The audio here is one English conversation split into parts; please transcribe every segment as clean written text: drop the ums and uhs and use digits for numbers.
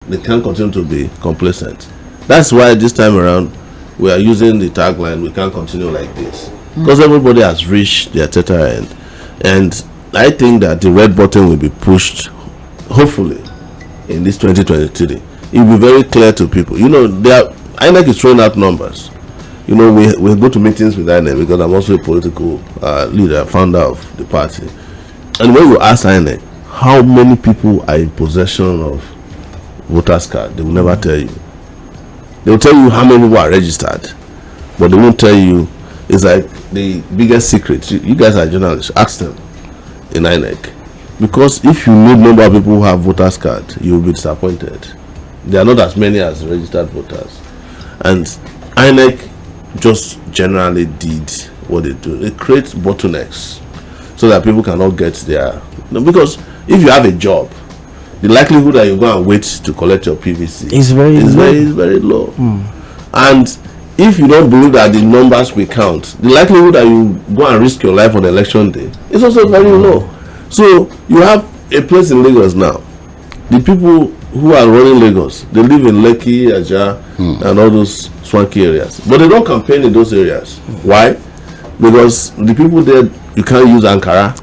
they can't continue to be complacent. That's why this time around we are using the tagline, we can't continue like this, because everybody has reached their theta end. And I think that the red button will be pushed, hopefully, in this 2023. It will be very clear to people. INEC is throwing out numbers. We go to meetings with INEC because I'm also a political leader, founder of the party. And when you ask INEC how many people are in possession of voters card, they will never tell you. They will tell you how many people are registered, but they won't tell you. It's like the biggest secret. You guys are journalists. Ask them in INEC, because if you know the number of people who have voters card, you will be disappointed. There are not as many as registered voters, and INEC just generally did what they do. They create bottlenecks so that people cannot get their. Because if you have a job, the likelihood that you go and wait to collect your PVC is very low. And if you don't believe that the numbers will count, the likelihood that you go and risk your life on election day is also very low. So you have a place in Lagos now. The people who are running Lagos, they live in Lekki, Aja, and all those swanky areas, but they don't campaign in those areas. Why? Because the people there, you can't use Ankara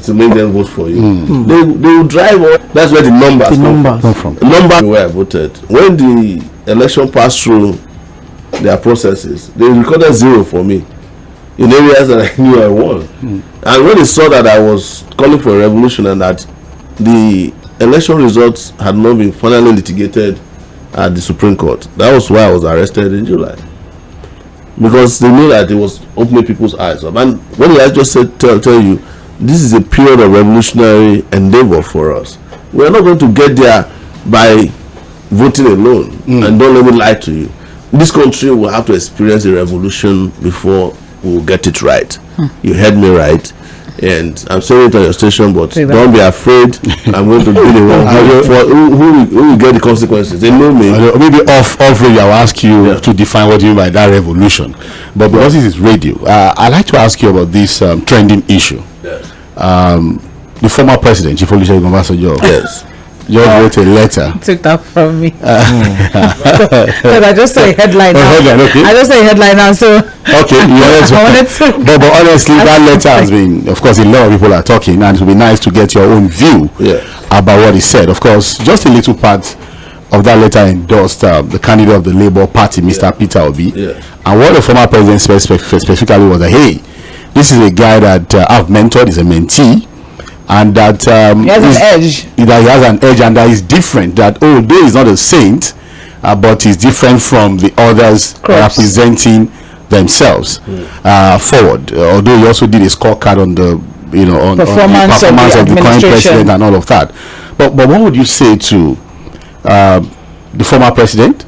to make them vote for you. They will drive on. That's where the numbers come from. The number where I voted, when the election passed through their processes, they recorded 0 for me in areas that I knew I won. And when they saw that I was calling for a revolution and that the election results had not been finally litigated at the Supreme Court, that was why I was arrested in July, because they knew that it was opening people's eyes up. And when I just said, tell you, this is a period of revolutionary endeavor for us. We are not going to get there by voting alone. And don't let me lie to you, this country will have to experience a revolution before we will get it right. You heard me right. And I'm saying it on your station, but don't be afraid. I'm going to be the one who will get the consequences. They know me. Maybe off radio, I'll ask you to define what you mean by that revolution. But because this is radio, I'd like to ask you about this trending issue. Yes. The former president, Chief Olusegun Obasanjo, yes, just wrote a letter. Took that from me. I just saw a headline now. Okay. I just saw a headline now, so okay. But honestly, that letter has been, of course, a lot of people are talking, and it would be nice to get your own view about what he said. Of course, just a little part of that letter endorsed the candidate of the Labour Party, Mr. Peter Obi. And what the former president specifically was that, hey, this is a guy that I've mentored, is a mentee, and that he has an edge. That he has an edge, and that is different. That though he's not a saint, but he's different from the others representing themselves forward. Although he also did a scorecard on the on the performance of the current president and all of that. But what would you say to the former president,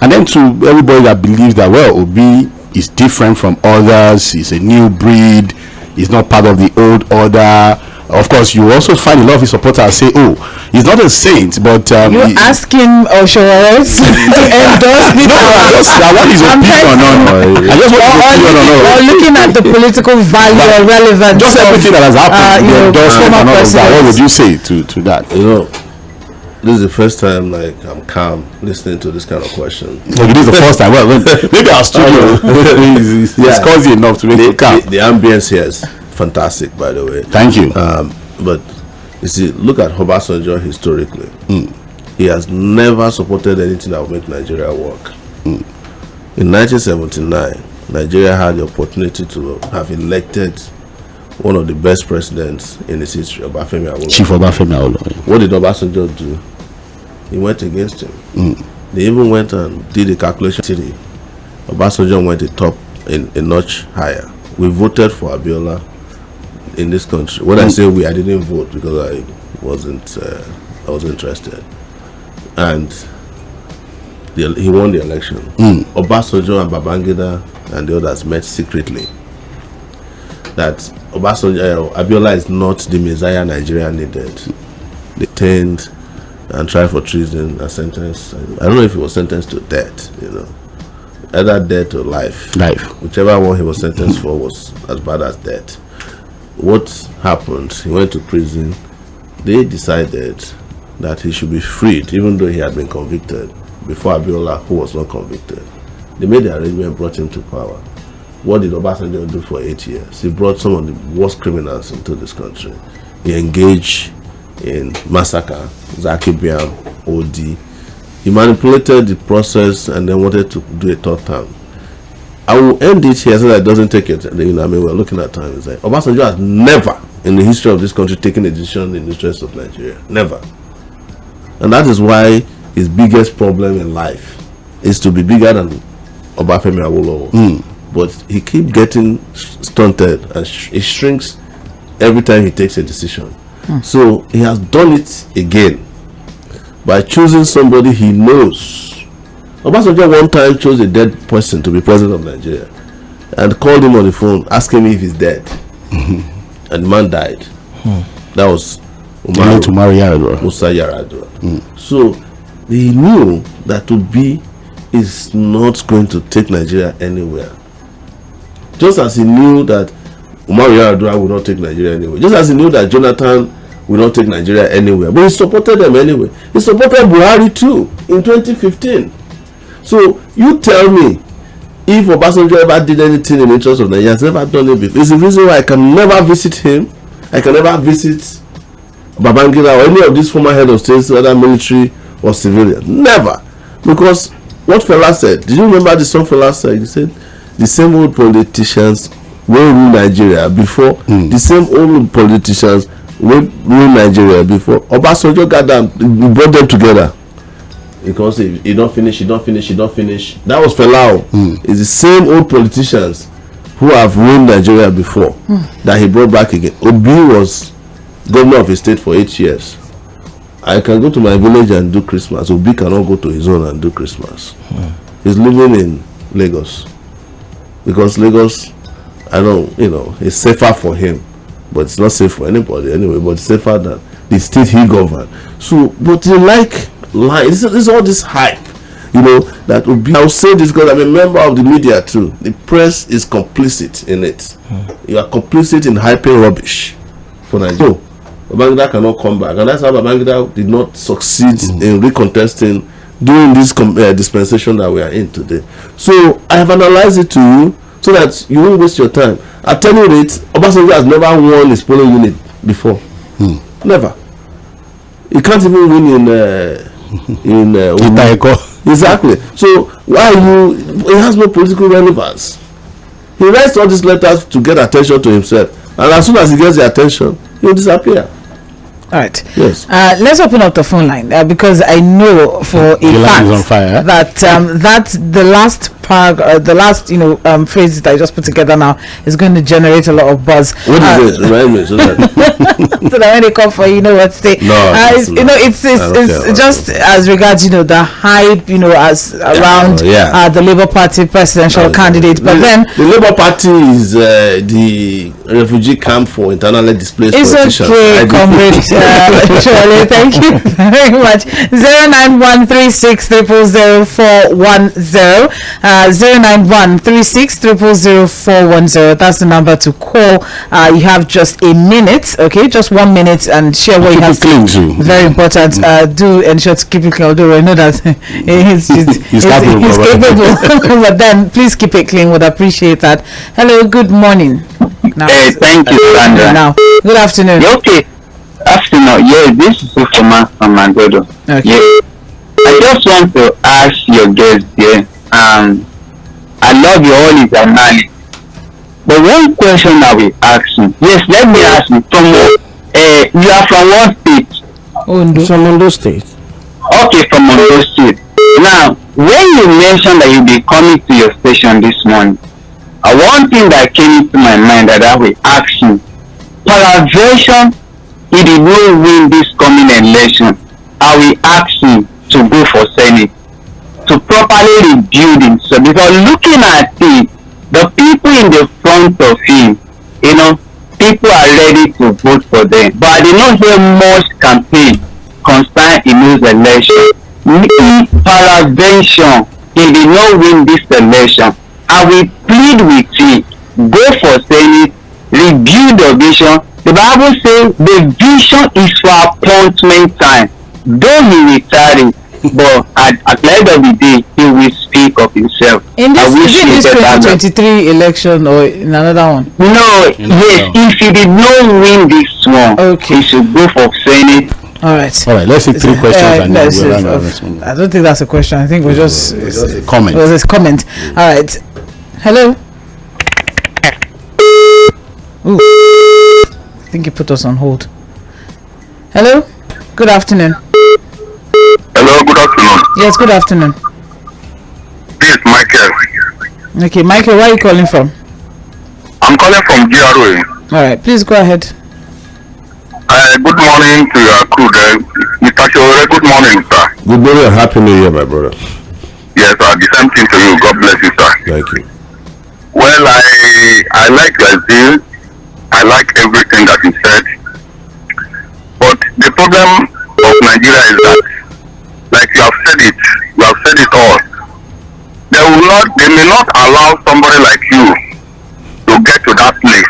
and then to everybody that believes that Obi is different from others, he's a new breed, he's not part of the old order? Of course, you also find a lot of his supporters say, "Oh, he's not a saint," but you ask him or Sowore to endorse me. I want his opinion on. I just want his opinion on. Or looking at the political value or relevance. Just everything that has happened. What would you say to that? This is the first time I'm calm listening to this kind of question. Okay, this is the first time. Well, maybe our studio is cozy enough to make it calm. The ambience here is fantastic, by the way. Thank you. But you see, look at Obasanjo historically. He has never supported anything that will make Nigeria work. In 1979, Nigeria had the opportunity to have elected one of the best presidents in its history, Obafemi Awolowo. Chief Obafemi Awolowo. What did Obasanjo do? He went against him. They even went and did a calculation. Obasanjo went a notch higher. We voted for Abiola in this country. When I say we, I didn't vote because I wasn't interested. And he won the election. Obasanjo and Babangida and the others met secretly. That Abiola is not the Messiah Nigeria needed. They detained and tried for treason and sentenced. I don't know if he was sentenced to death, either death or life. Whichever one he was sentenced for was as bad as death. What happened? He went to prison. They decided that he should be freed, even though he had been convicted before Abiola, who was not convicted. They made the arrangement, brought him to power. What did Obasanjo do for 8 years? He brought some of the worst criminals into this country. He engaged in massacre, Zaki Biam, OD. He manipulated the process and then wanted to do a third term. I will end it here so that it doesn't take it. You know, I mean, we're looking at time. It's like Obasanjo has never in the history of this country taken a decision in the interest of Nigeria. Never. And that is why his biggest problem in life is to be bigger than Obafemi Awolowo. But he keeps getting stunted and he shrinks every time he takes a decision. So he has done it again by choosing somebody he knows. Obasanjo one time chose a dead person to be president of Nigeria and called him on the phone asking me if he's dead. And the man died. That was Musa Yar'Adua. So he knew that Obi is not going to take Nigeria anywhere. Just as he knew that Umar Yar'Adua would not take Nigeria anywhere. Just as he knew that Jonathan would not take Nigeria anywhere. But he supported them anyway. He supported Buhari too in 2015. So you tell me, if Obasanjo ever did anything in the interest of Nigeria, he has never done it before. It's the reason why I can never visit him. I can never visit Babangida or any of these former head of states, whether military or civilian. Never. Because what Fela said, did you remember the song Fela said? He said, the same old politicians will rule Nigeria before. The same old politicians will rule Nigeria before. Obasanjo got them, brought them together. Because he don't finish. That was Fela. It's the same old politicians who have ruled Nigeria before that he brought back again. Obi was governor of a state for 8 years. I can go to my village and do Christmas. Obi cannot go to his own and do Christmas. He's living in Lagos. Because Lagos, I know, it's safer for him. But it's not safe for anybody anyway. But it's safer than the state he governed. So, but they like lying. This is all this hype. That would be. I'll say this because I'm a member of the media too. The press is complicit in it. You are complicit in hyping rubbish for Nigeria. So, Babangida cannot come back, and that's how Babangida did not succeed in recontesting during this dispensation that we are in today. So I have analyzed it to you so that you won't waste your time. At any rate, Obasanjo has never won his polling unit before. Never. He can't even win in exactly. So why it has no political relevance. He writes all these letters to get attention to himself, and as soon as he gets the attention, he'll disappear. All right. Yes. Let's open up the phone line because I know for a fact that the last phrase that I just put together now is going to generate a lot of buzz. What is it? Remind me so that so that when they come for what say? No, it's just as regards the hype as around the Labour Party presidential candidate, but then the Labour Party is the refugee camp for internally displaced politicians. It's okay, comrade. Surely, thank you very much. 09136000410, 09136000410. That's the number to call. You have just a minute, okay? Just 1 minute, and share what you have. Keep it clean too. Very important. Do ensure to keep it clean. Although I know that he's capable, but then please keep it clean. Would appreciate that. Hello, good morning. Now, thank you, Sandra. Now, good afternoon. Okay. Afternoon. Yeah, this is Ufoma from Mangodo. Okay. Yeah. I just want to ask your guest here. I love your all his analysis. But one question I will ask you. Yes, let me ask you. You are from what state? From Ondo State. Okay, from Ondo State. Now, when you mentioned that you'll be coming to your station this morning, one thing that came into my mind that I will ask you, Paraversion, he did not win this coming election. I will ask him to go for Senate, to properly rebuild himself. Because looking at it, the people in the front of him, people are ready to vote for them. But I did not hear much campaign concerned in this election. Paravention, he did not win this election. I will plead with you, go for Senate, rebuild the vision. The Bible says the vision is for appointment time. though he will tarry, but at the end of the day, he will speak of himself. In this, is it this 2023 election or in another one? No, yes, if he did not win this one, he should go for Senate. All right. Let's take 3 questions and then we'll I don't think that's a question. I think it was just a comment. It was a comment. All right. Hello. Ooh. I think you put us on hold. Hello. Good afternoon. Hello. Good afternoon. Yes. Good afternoon. This is Michael. Okay, Michael. Where are you calling from? I'm calling from GRA. All right. Please go ahead. Good morning to your crew there. Mr. Sowore, good morning, sir. Good morning and happy new year, my brother. Yes, sir. The same thing to you. God bless you, sir. Thank you. Well, I like your zeal. I like everything that you said. But the problem of Nigeria is that, like you have said it all. They may not allow somebody like you to get to that place.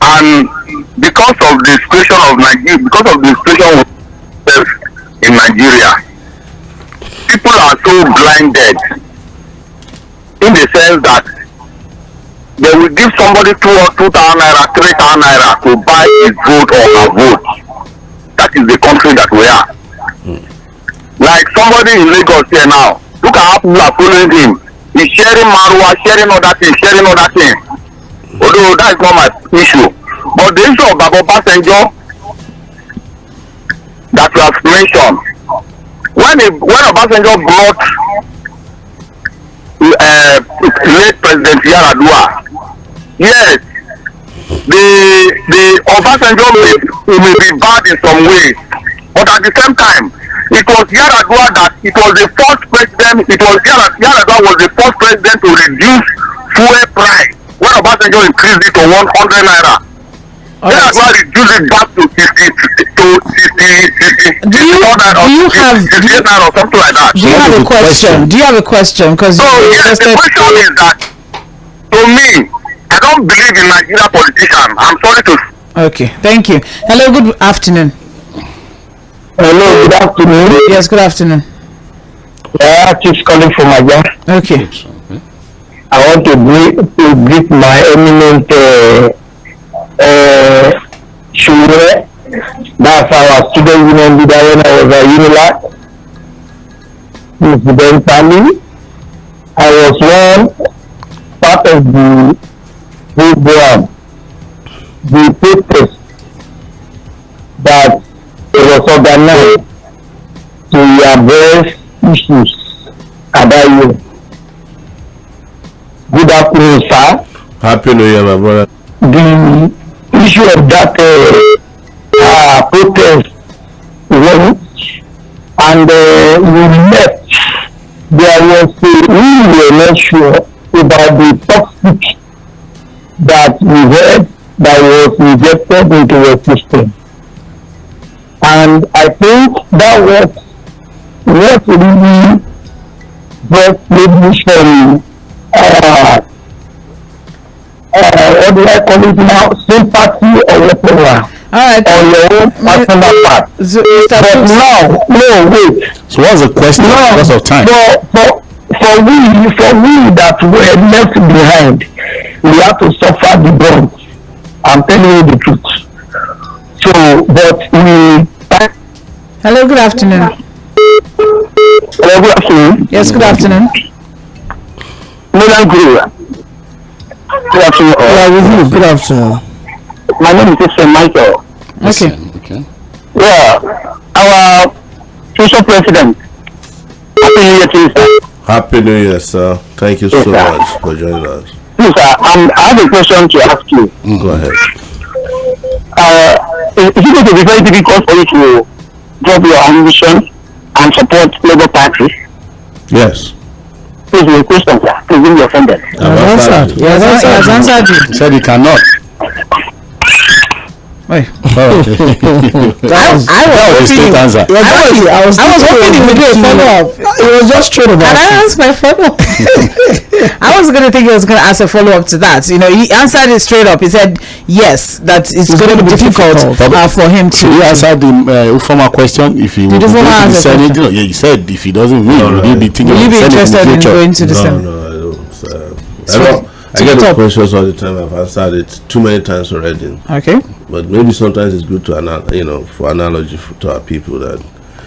And because of the situation of Nigeria, in Nigeria, people are so blinded in the sense that they will give somebody 2,000 naira, 3,000 naira to buy his vote or her vote. That is the country that we are. Like somebody in Lagos here now, look at how people are following him. He's sharing Marwa, sharing other things. Although that is not my issue. But the issue of Baba Passenger that you have mentioned, when Obasanjo brought late President Yaradua, yes, the Obasanjo may be bad in some ways, but at the same time, it was Yaradua that it was the first president. Yaradua was the first president to reduce fuel price when Obasanjo increased it to 100 naira. Yaradua reduced it back to 60 Do you have or something like that. Do you have a question? Do you have a question? Because so yes, the question is that, to me, I don't believe in Nigeria politicians. I'm sorry to. Okay, thank you. Hello, good afternoon. Hello, good afternoon. Yes, good afternoon. Yeah, keep calling from Aja. Okay. I want to greet my eminent Sowore. That's our student union leader when I was at UNILAC. Incidentally, I was one part of the program, the protest that was organized to address issues about you. Good afternoon, sir. Happy New Year, my brother. The issue of that protest went, and we left. There was we were not sure about the toxic that we heard that was injected into the system. And I think that was what really brought maybe some what do I call it now, sympathy or whatever. Alright. On your own personal part. But now, no, wait. So what's the question? No, because of time. For we that were left behind, we have to suffer the brunt. I'm telling you the truth. So, but we. Hello, good afternoon. Hello, good afternoon. Yes, good afternoon. Good afternoon. Good afternoon. My name is Mr. Michael. Okay. Yeah, our future president. Happy New Year to you, sir. Happy New Year, sir. Thank you so much for joining us. Please, sir, I have a question to ask you. Go ahead. Is it going to be very difficult for you to drop your ambition and support Labour Party? Yes. Please, your question, sir. Please give me your offended. He has answered you. He said he cannot. Wait. I was hoping he would do a follow-up. It was just true about Can I ask my follow-up? I was going to think he was going to ask a follow-up to that. You know, he answered it straight up. He said, yes, that it's going to be difficult for him to... He answered the former question, if he would go to the Senate. Yeah, he said if he doesn't win, will he be thinking of the Senate in the future? Going to the Senate? No, I don't. I get the questions all the time. I've answered it too many times already. Okay. But maybe sometimes it's good to, for analogy to our people, that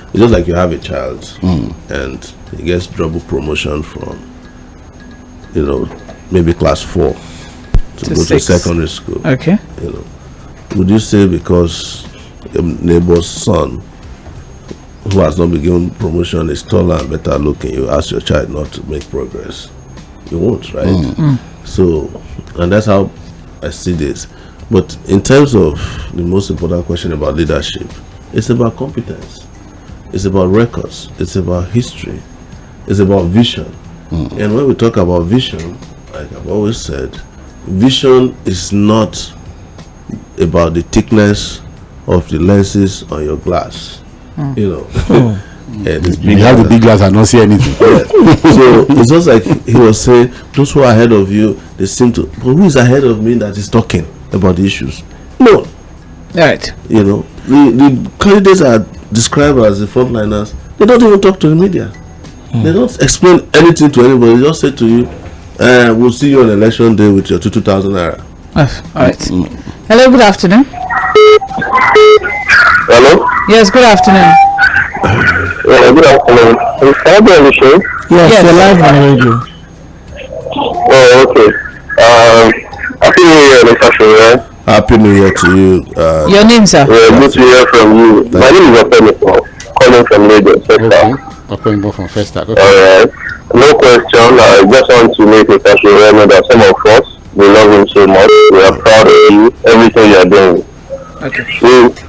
it's just like you have a child and he gets double promotion from, maybe class 4 to go 6. To secondary school. Okay. Would you say because your neighbor's son, who has not been given promotion, is taller and better looking, you ask your child not to make progress? You won't, right? So, and that's how I see this. But in terms of the most important question about leadership, it's about competence, it's about records, it's about history, it's about vision. And when we talk about vision, like I've always said, vision is not about the thickness of the lenses on your glass. And you have the big glass and not see anything. Yeah. So it's just like he was saying, those who are ahead of you, they seem to, but who is ahead of me that is talking about the issues? No. Right. The candidates are described as the frontliners. They don't even talk to the media. They don't explain anything to anybody. They just say to you, we'll see you on election day with your 2,000 naira. All right. Hello, good afternoon. Hello? Yes, good afternoon. Good afternoon. Can I be on the show? Yes, you're live on radio. Oh, okay. Happy New Year, Mr. Sowore. Happy New Year to you. Your name, sir? Good to hear from you. My name is Omoyele, calling from Lagos. Omoyele from Festac. Okay. Alright. No question. I just want to make Mr. Sowore know that some of us, we love him so much. We are proud of you, everything you are doing. Okay.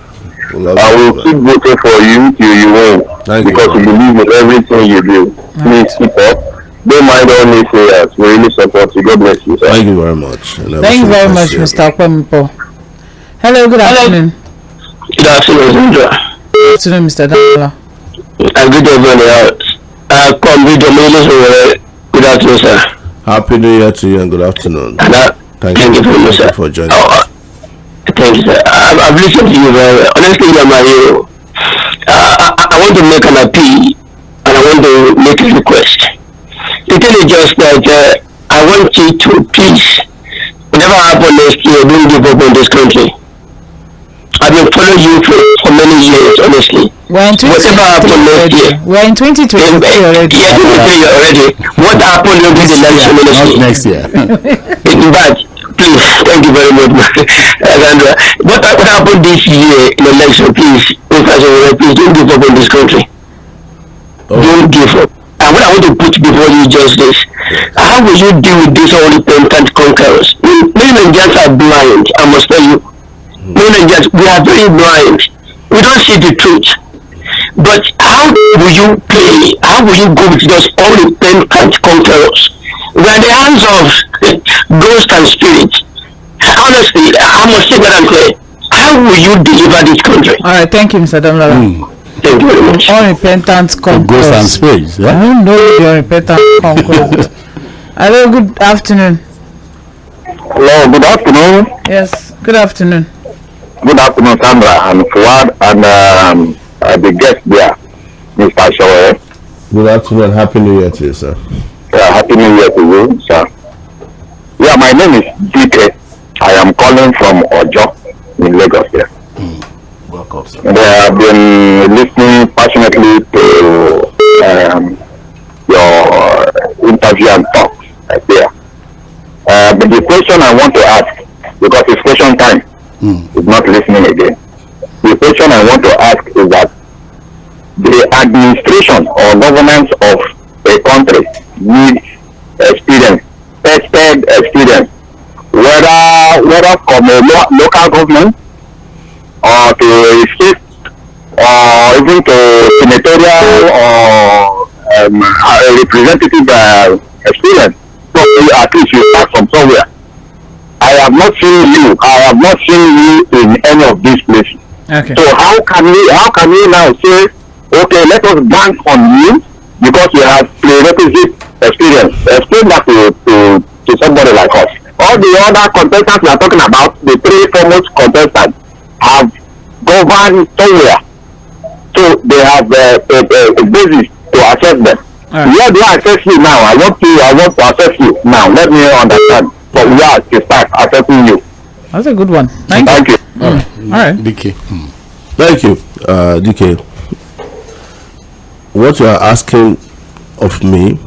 I will keep voting for you till you win. Because we believe in everything you do. Please keep up. Don't mind all naysayers. We really support you. God bless you, sir. Thank you very much. Thank you very much, Mr. Kwempo. Hello, good afternoon. Good afternoon, Sandra. Good afternoon, Mr. Daniela. I greet everyone else. Come with Omoyele Sowore. Good afternoon, sir. Happy New Year to you and good afternoon. Thank you very much, sir, for joining us. Thank you, sir. I've listened to you very well. Honestly, you are my hero. I want to make an appeal and I want to make a request. The thing is just that I want you to please, whatever happens next year, don't give up on this country. I've been following you for many years, honestly. We're in 2023 already. We're in 2023 already. Yeah, 2023 already. What happened during the election, honestly? Not next year. In fact, please, thank you very much, Sandra. What happened this year in election, please, please don't give up on this country. Don't give up. And what I want to put before you just this, how will you deal with these unrepentant conquerors? Many Nigerians are blind, I must tell you. Many Nigerians, we are very blind. We don't see the truth. But how will you play? How will you go with those unrepentant conquerors? We are in the hands of ghosts and spirits. Honestly, I must say what I'm saying. How will you deliver this country? All right, thank you, Mr. Damla. Thank you very much. Unrepentant conquerors. Ghosts and spirits. Yeah? I don't know the unrepentant conquerors. Hello, good afternoon. Hello, good afternoon. Yes, good afternoon. Good afternoon, Sandra and Fuad and the guest there, Mr. Sowore. Good afternoon. Happy New Year to you, sir. Happy New Year to you, sir. Yeah, my name is DK. I am calling from Ojo in Lagos here. Welcome, sir. And I have been listening passionately to your interview and talks there. But the question I want to ask, because it's question time, is not listening again. The question I want to ask is that the administration or governance of a country needs experience, tested experience, whether from a local government or to a state or even to senatorial or a representative experience. So at least you start from somewhere. I have not seen you in any of these places. Okay. So how can we now say, okay, let us bank on you because you have prerequisite experience. Explain that to somebody like us. All the other contestants we are talking about, the 3 foremost contestants, have governed somewhere. So they have a basis to assess them. Where do I assess you now? I want to assess you now. Let me understand. But we are to start assessing you. That's a good one. Thank you. All right. DK. Thank you, DK. What you are asking of me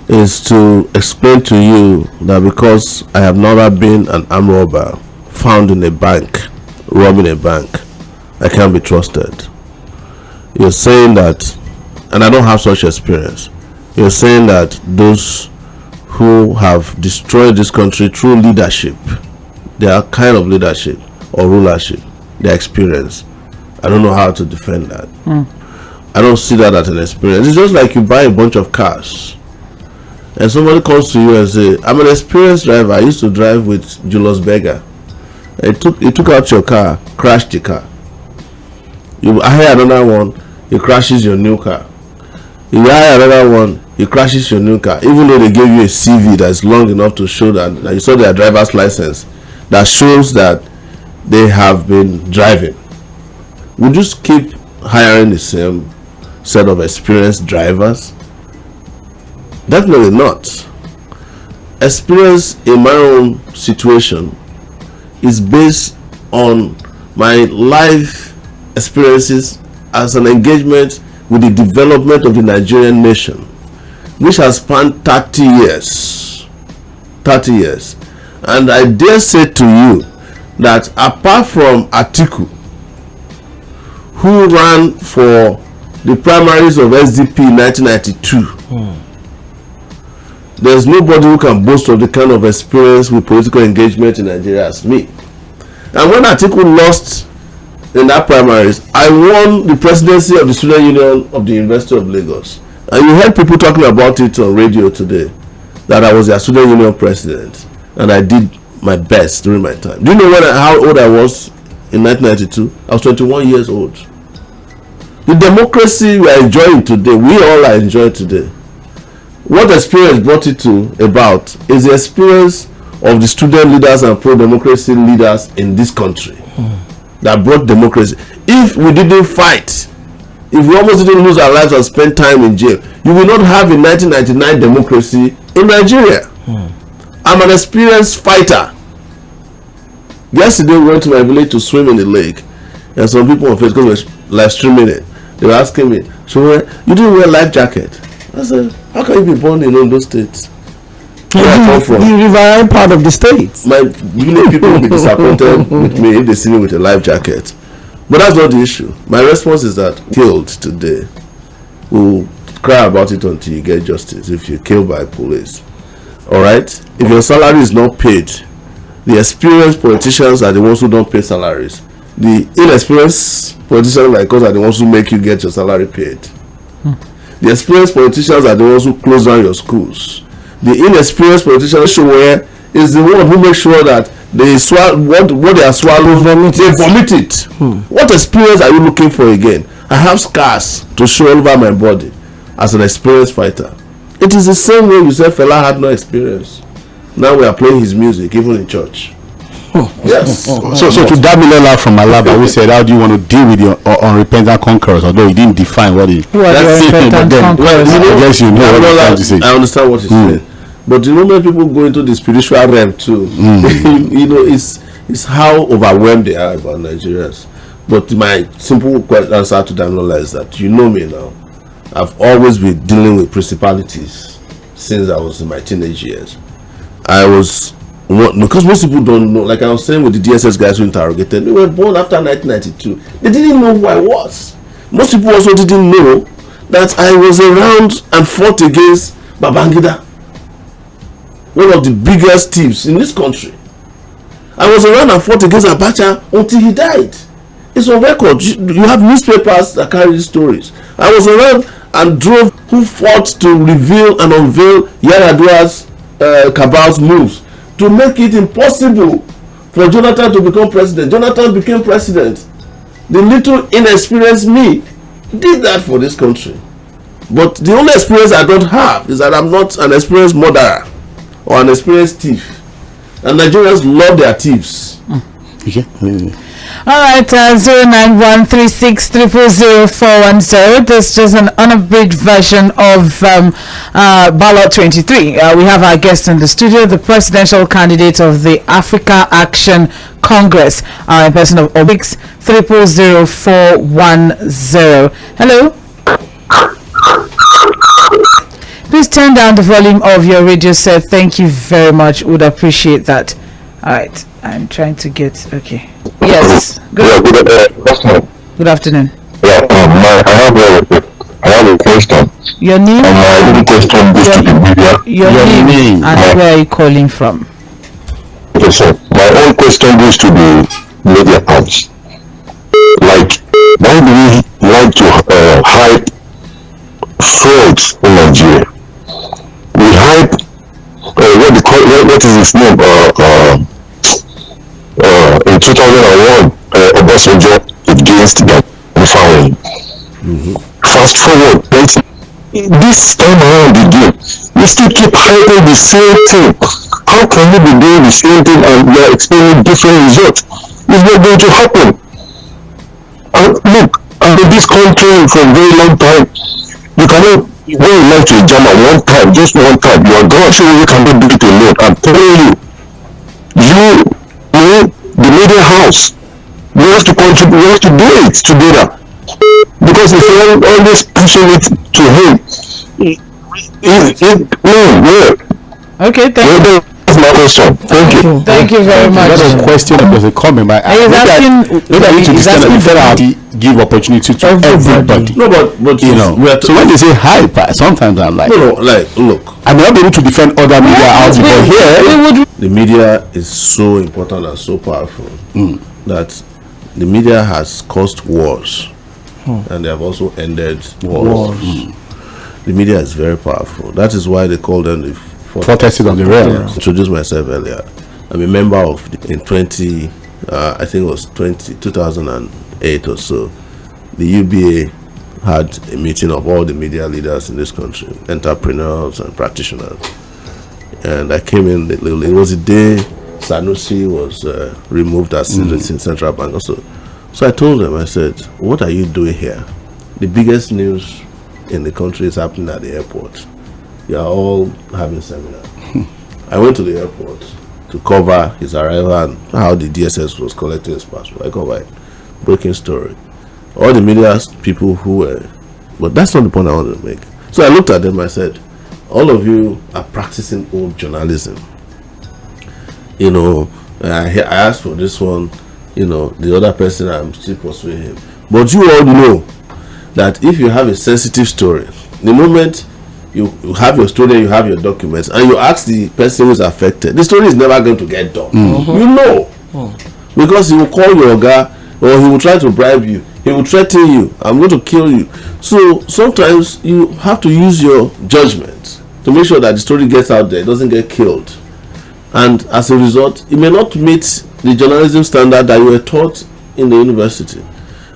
is to explain to you that because I have never been an armed robber found in a bank, robbing a bank, I can't be trusted. You're saying that, and I don't have such experience. You're saying that those who have destroyed this country through leadership, their kind of leadership or rulership, their experience, I don't know how to defend that. I don't see that as an experience. It's just like you buy a bunch of cars and somebody comes to you and say, I'm an experienced driver. I used to drive with Julius Berger. He took out your car, crashed the car. You hire another one, he crashes your new car. You hire another one, he crashes your new car. Even though they gave you a CV that's long enough to show that you saw their driver's license that shows that they have been driving. Would you keep hiring the same set of experienced drivers? Definitely not. Experience in my own situation is based on my life experiences as an engagement with the development of the Nigerian nation, which has spanned 30 years. 30 years. And I dare say to you that apart from Atiku, who ran for the primaries of SDP in 1992, there's nobody who can boast of the kind of experience with political engagement in Nigeria as me. And when Atiku lost in that primaries, I won the presidency of the Student Union of the University of Lagos. And you heard people talking about it on radio today, that I was their Student Union president, and I did my best during my time. Do you know how old I was in 1992? I was 21 years old. The democracy we are enjoying today, we all are enjoying today. What experience brought it about is the experience of the student leaders and pro-democracy leaders in this country that brought democracy. If we didn't fight, if we almost didn't lose our lives and spend time in jail, you will not have a 1999 democracy in Nigeria. I'm an experienced fighter. Yesterday we went to my village to swim in the lake, and some people on Facebook were live streaming it. They were asking me, so you didn't wear life jacket? I said, how can you be born in Ondo State? Where I come from? The riverine part of the state. My village people will be disappointed with me if they see me with a life jacket. But that's not the issue. My response is that killed today, we'll cry about it until you get justice if you're killed by police. Alright? If your salary is not paid, the experienced politicians are the ones who don't pay salaries. The inexperienced politicians like us are the ones who make you get your salary paid. The experienced politicians are the ones who close down your schools. The inexperienced politicians is the one who makes sure that they what they are swallowing, they vomit it. What experience are you looking for again? I have scars to show all over my body as an experienced fighter. It is the same way you said Fela had no experience. Now we are playing his music even in church. Yes. So to Damilola from Alaba, who said, how do you want to deal with your unrepentant conquerors? Although he didn't define what he. That's it. But then, I guess you know what he's trying to say. I understand what he's saying. But the moment people go into the spiritual realm too, you know, it's how overwhelmed they are about Nigerians. But my simple answer to Damilola is that you know me now. I've always been dealing with principalities since I was in my teenage years. Because most people don't know, like I was saying with the DSS guys who interrogated, they were born after 1992. They didn't know who I was. Most people also didn't know that I was around and fought against Babangida, one of the biggest thieves in this country. I was around and fought against Abacha until he died. It's on record. You have newspapers that carry these stories. I was around and drove who fought to reveal and unveil Yar'Adua's cabal's moves to make it impossible for Jonathan to become president. Jonathan became president. The little inexperienced me did that for this country. But the only experience I don't have is that I'm not an experienced murderer or an experienced thief. And Nigerians love their thieves. Okay. All right, 09136000410. This is just an unabridged version of Ballot 23. We have our guest in the studio, the presidential candidate of the Africa Action Congress, in person of Obix 000410. Hello. Please turn down the volume of your radio set. Thank you very much. Would appreciate that. All right. I'm trying to get. Okay. Yes. Good afternoon. Yeah, I have a question. Your name? My question goes to the media. Your name and where are you calling from? Okay, so my own question goes to the media house. Like, why do we like to hype frauds in Nigeria? We hype what is his name? In 2001, Obasanjo against the family. Fast forward, this time around again, we still keep hyping the same thing. How can we be doing the same thing and we are expecting different results? It's not going to happen. And look, I'm in this country for a very long time. You cannot go like to a German one time, just one time. You are God, so you cannot do it alone. I'm telling you, the media house, we have to contribute, we have to do it together. Because if you're always pushing it to him, Okay, thank you. That's my question. Thank you. Thank you very much. That's a question because a comment. But give opportunity to everybody. No, but you know. So when they say hype, sometimes I'm like, look. I'm not able to defend other media outlets, but here the media is so important and so powerful that the media has caused wars, and they have also ended wars. The media is very powerful. That is why they call them the protested on the rail. I introduced myself earlier. I'm a member of in 20 I think it was 2008 or so. The UBA had a meeting of all the media leaders in this country, entrepreneurs and practitioners. And I came in, it was the day Sanusi was removed as central bank also. So I told them, I said, what are you doing here? The biggest news in the country is happening at the airport. You are all having seminar. I went to the airport to cover his arrival and how the DSS was collecting his passport. I covered it. Breaking story. All the media people who were, but that's not the point I wanted to make. So I looked at them, I said, all of you are practicing old journalism. You know, I asked for this one, you know, the other person, I'm still pursuing him. But you all know that if you have a sensitive story, the moment you have your story, you have your documents, and you ask the person who's affected, the story is never going to get done. You know, because he will call your guy, or he will try to bribe you, he will threaten you, I'm going to kill you. So sometimes you have to use your judgment to make sure that the story gets out there, it doesn't get killed. And as a result, it may not meet the journalism standard that you were taught in the university.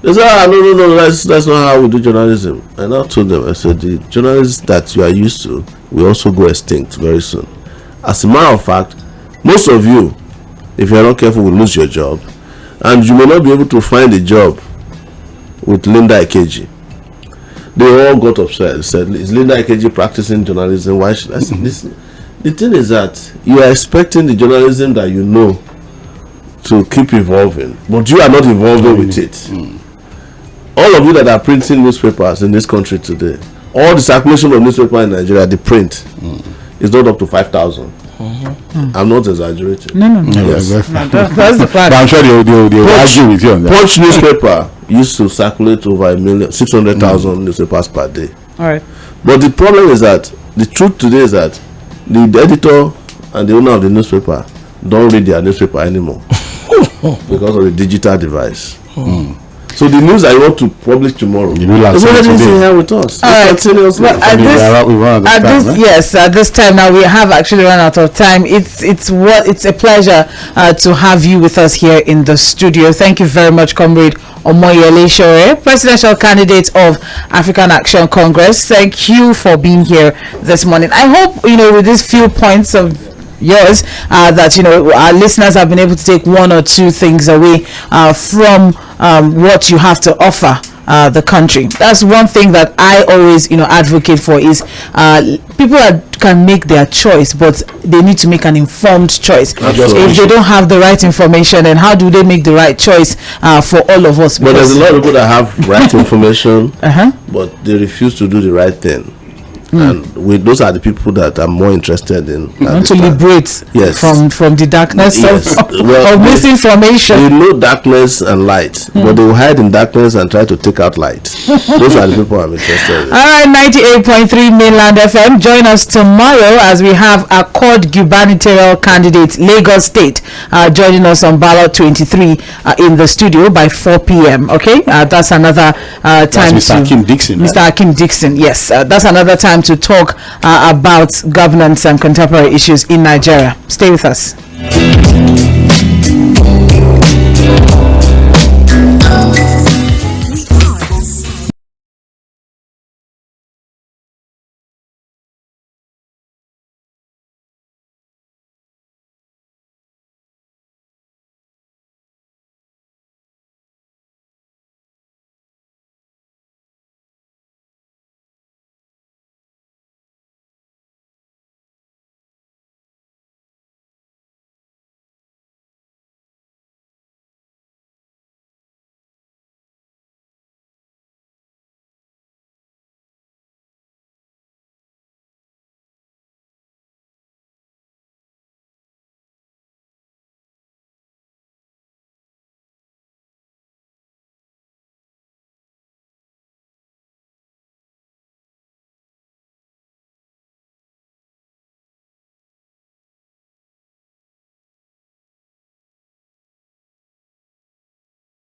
They said, no, that's not how we do journalism. And I told them, I said, the journalists that you are used to will also go extinct very soon. As a matter of fact, most of you, if you're not careful, will lose your job. And you may not be able to find a job with Linda Ikeji. They all got upset. They said, is Linda Ikeji practicing journalism? Why should I say this? The thing is that you are expecting the journalism that you know to keep evolving, but you are not evolving with it. All of you that are printing newspapers in this country today, all the circulation of newspaper in Nigeria, the print is not up to 5,000. I'm not exaggerating. No. Yes. That's the fact. But I'm sure they'll argue with you on that. Punch newspaper used to circulate over 600,000 newspapers per day. All right. But the problem is that the truth today is that the editor and the owner of the newspaper don't read their newspaper anymore because of the digital device. So the news I want to publish tomorrow is already here with us. All right. Well, at this time now we have actually run out of time. It's a pleasure to have you with us here in the studio. Thank you very much, Comrade Omoyele Sowore, presidential candidate of African Action Congress. Thank you for being here this morning. I hope, with these few points of yours, that our listeners have been able to take one or two things away from what you have to offer the country. That's one thing that I always advocate for, is people can make their choice, but they need to make an informed choice. If they don't have the right information, then how do they make the right choice for all of us? But there's a lot of people that have right information, but they refuse to do the right thing. And those are the people that I'm more interested in. To liberate from the darkness of misinformation. They know darkness and light, but they will hide in darkness and try to take out light. Those are the people I'm interested in. All right, 98.3 Mainland FM. Join us tomorrow as we have a Accord gubernatorial candidate, Lagos State, joining us on ballot 23 in the studio by 4 p.m. Okay, that's another time. That's Mr. Akim Dixon. Mr. Akim Dixon, yes, that's another time to talk about governance and contemporary issues in Nigeria. Stay with us.